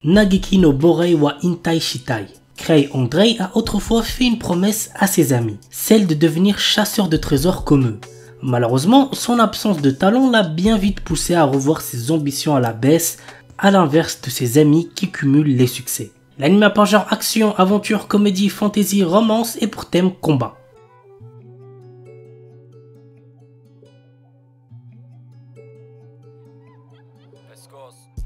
Nageki no Borei wa Intai Shitai. Krei Andrei a autrefois fait une promesse à ses amis, celle de devenir chasseur de trésors comme eux. Malheureusement, son absence de talent l'a bien vite poussé à revoir ses ambitions à la baisse, à l'inverse de ses amis qui cumulent les succès. L'anime a par genre action, aventure, comédie, fantasy, romance et pour thème combat.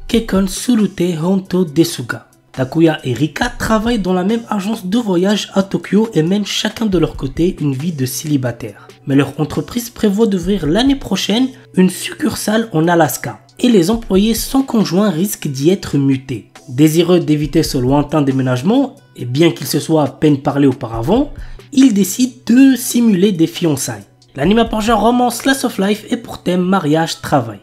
Kekkon Tsurute Honto Desuga. Takuya et Rika travaillent dans la même agence de voyage à Tokyo et mènent chacun de leur côté une vie de célibataire. Mais leur entreprise prévoit d'ouvrir l'année prochaine une succursale en Alaska. Et les employés sans conjoint risquent d'y être mutés. Désireux d'éviter ce lointain déménagement, et bien qu'ils se soient à peine parlé auparavant, ils décident de simuler des fiançailles. L'anime a pour genre romance slice of life et pour thème mariage-travail.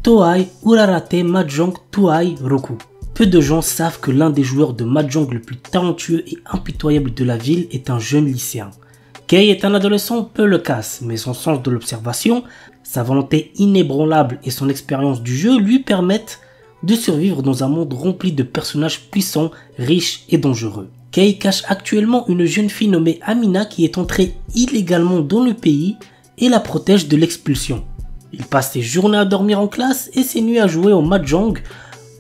Toei Urarate Mahjong Tuai Roku. Peu de gens savent que l'un des joueurs de Mahjong le plus talentueux et impitoyable de la ville est un jeune lycéen. Kei est un adolescent peu loquace, mais son sens de l'observation, sa volonté inébranlable et son expérience du jeu lui permettent de survivre dans un monde rempli de personnages puissants, riches et dangereux. Kei cache actuellement une jeune fille nommée Amina qui est entrée illégalement dans le pays et la protège de l'expulsion. Il passe ses journées à dormir en classe et ses nuits à jouer au Mahjong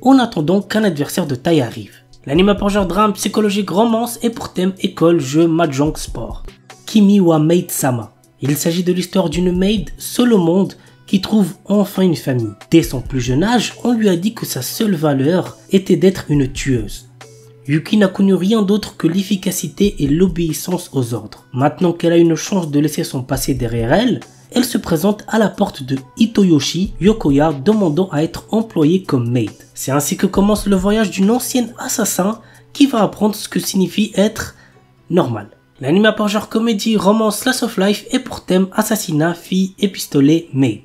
en attendant qu'un adversaire de taille arrive. L'anime a pour genre drame, psychologique, romance et pour thème école, jeu, Mahjong, sport. Kimi wa Maid Sama. Il s'agit de l'histoire d'une maid seule au monde qui trouve enfin une famille. Dès son plus jeune âge, on lui a dit que sa seule valeur était d'être une tueuse. Yuki n'a connu rien d'autre que l'efficacité et l'obéissance aux ordres. Maintenant qu'elle a une chance de laisser son passé derrière elle, elle se présente à la porte de Hitoyoshi Yokoya demandant à être employée comme maid. C'est ainsi que commence le voyage d'une ancienne assassin qui va apprendre ce que signifie être normal. L'anime a pour genre comédie, romance, slice of life et pour thème assassinat, fille et pistolet, maid.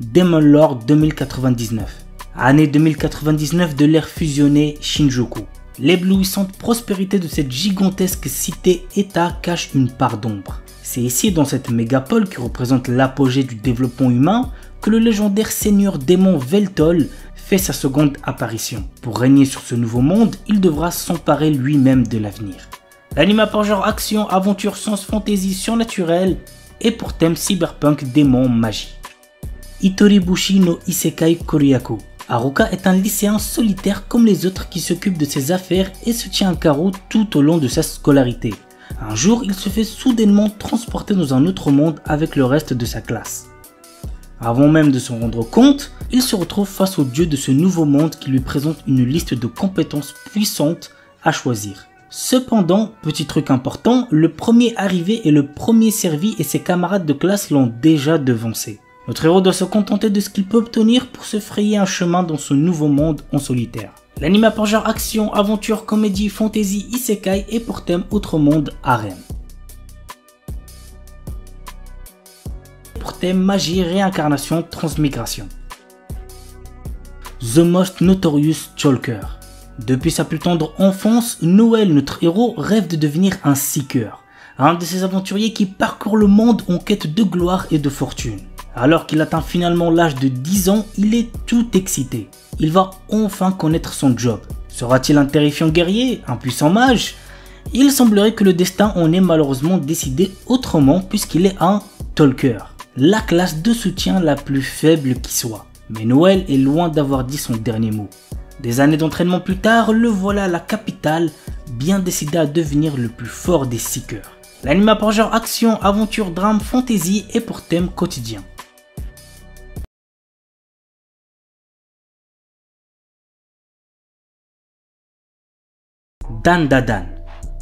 Demon Lord 2099. Année 2099 de l'ère fusionnée Shinjuku. L'éblouissante prospérité de cette gigantesque cité-état cache une part d'ombre. C'est ici, dans cette mégapole qui représente l'apogée du développement humain, que le légendaire seigneur démon Veltol fait sa seconde apparition. Pour régner sur ce nouveau monde, il devra s'emparer lui-même de l'avenir. L'anime a pour genre action, aventure, science, fantasy, surnaturel et pour thème cyberpunk, démon, magie. Itoribushi no Isekai Koryaku. Haruka est un lycéen solitaire comme les autres qui s'occupe de ses affaires et se tient à carreau tout au long de sa scolarité. Un jour, il se fait soudainement transporter dans un autre monde avec le reste de sa classe. Avant même de s'en rendre compte, il se retrouve face au dieu de ce nouveau monde qui lui présente une liste de compétences puissantes à choisir. Cependant, petit truc important, le premier arrivé est le premier servi et ses camarades de classe l'ont déjà devancé. Notre héros doit se contenter de ce qu'il peut obtenir pour se frayer un chemin dans ce nouveau monde en solitaire. L'anime a pour genre action, aventure, comédie, fantasy, isekai et pour thème autre monde, harem. Pour thème magie, réincarnation, transmigration. The Most Notorious Chalker. Depuis sa plus tendre enfance, Noël, notre héros, rêve de devenir un seeker, un de ces aventuriers qui parcourent le monde en quête de gloire et de fortune. Alors qu'il atteint finalement l'âge de 10 ans, il est tout excité. Il va enfin connaître son job. Sera-t-il un terrifiant guerrier, un puissant mage? Il semblerait que le destin en ait malheureusement décidé autrement puisqu'il est un talker, la classe de soutien la plus faible qui soit. Mais Noël est loin d'avoir dit son dernier mot. Des années d'entraînement plus tard, le voilà à la capitale, bien décidé à devenir le plus fort des seekers. L'anime a pour genre action, aventure, drame, fantasy et pour thème quotidien. Dan Dadan.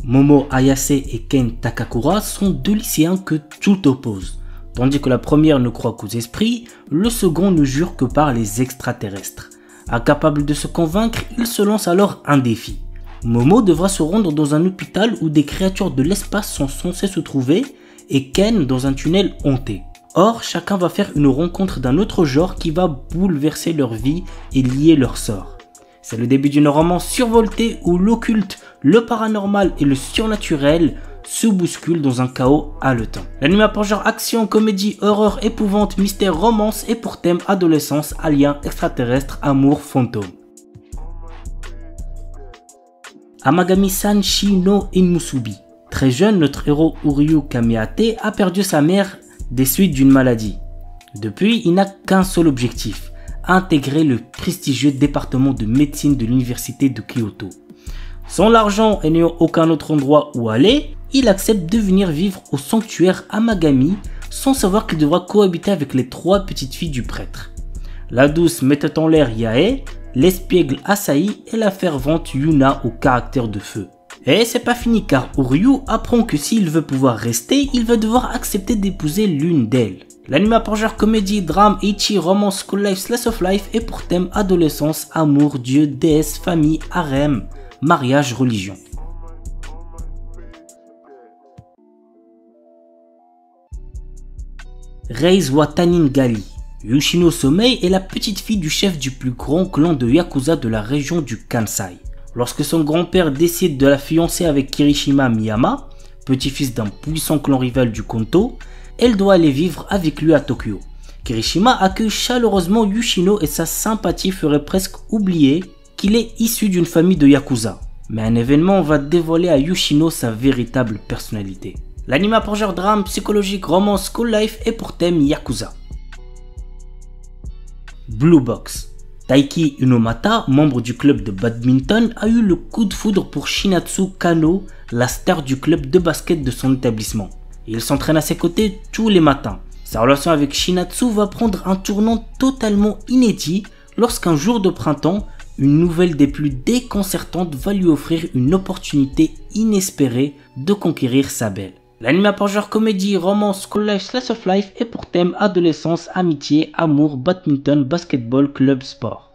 Momo Ayase et Ken Takakura sont deux lycéens que tout oppose. Tandis que la première ne croit qu'aux esprits, le second ne jure que par les extraterrestres. Incapable de se convaincre, il se lance alors un défi. Momo devra se rendre dans un hôpital où des créatures de l'espace sont censées se trouver et Ken dans un tunnel hanté. Or, chacun va faire une rencontre d'un autre genre qui va bouleverser leur vie et lier leur sort. C'est le début d'une romance survoltée où l'occulte, le paranormal et le surnaturel se bousculent dans un chaos haletant. L'anime a pour genre action, comédie, horreur, épouvante, mystère, romance et pour thème adolescence, alien, extraterrestre, amour, fantôme. Amagami-san Shi no Inmusubi. Très jeune, notre héros Uryu Kamiate a perdu sa mère des suites d'une maladie. Depuis, il n'a qu'un seul objectif, intégrer le prestigieux département de médecine de l'université de Kyoto. Sans l'argent et n'ayant aucun autre endroit où aller, il accepte de venir vivre au sanctuaire Amagami sans savoir qu'il devra cohabiter avec les 3 petites filles du prêtre. La douce mettait en l'air Yae, l'espiègle Asahi et la fervente Yuna au caractère de feu. Et c'est pas fini car Uryu apprend que s'il veut pouvoir rester, il va devoir accepter d'épouser l'une d'elles. L'anime a pour genre comédie, drame, ecchi, romance, school life, slice of life et pour thème adolescence, amour, dieu, déesse, famille, harem, mariage, religion. Reizuwa Taningali. Yoshino Somei est la petite fille du chef du plus grand clan de Yakuza de la région du Kansai. Lorsque son grand-père décide de la fiancer avec Kirishima Miyama, petit-fils d'un puissant clan rival du Kanto, elle doit aller vivre avec lui à Tokyo. Kirishima accueille chaleureusement Yoshino et sa sympathie ferait presque oublier qu'il est issu d'une famille de Yakuza. Mais un événement va dévoiler à Yoshino sa véritable personnalité. L'anime a pour genre drame, psychologique, romance, school life et pour thème Yakuza. Blue Box. Taiki Unomata, membre du club de badminton, a eu le coup de foudre pour Shinatsu Kano, la star du club de basket de son établissement. Il s'entraîne à ses côtés tous les matins. Sa relation avec Shinatsu va prendre un tournant totalement inédit lorsqu'un jour de printemps, une nouvelle des plus déconcertantes va lui offrir une opportunité inespérée de conquérir sa belle. L'anime a pour genre comédie, romance, school life, slice of life et pour thème adolescence, amitié, amour, badminton, basketball, club, sport.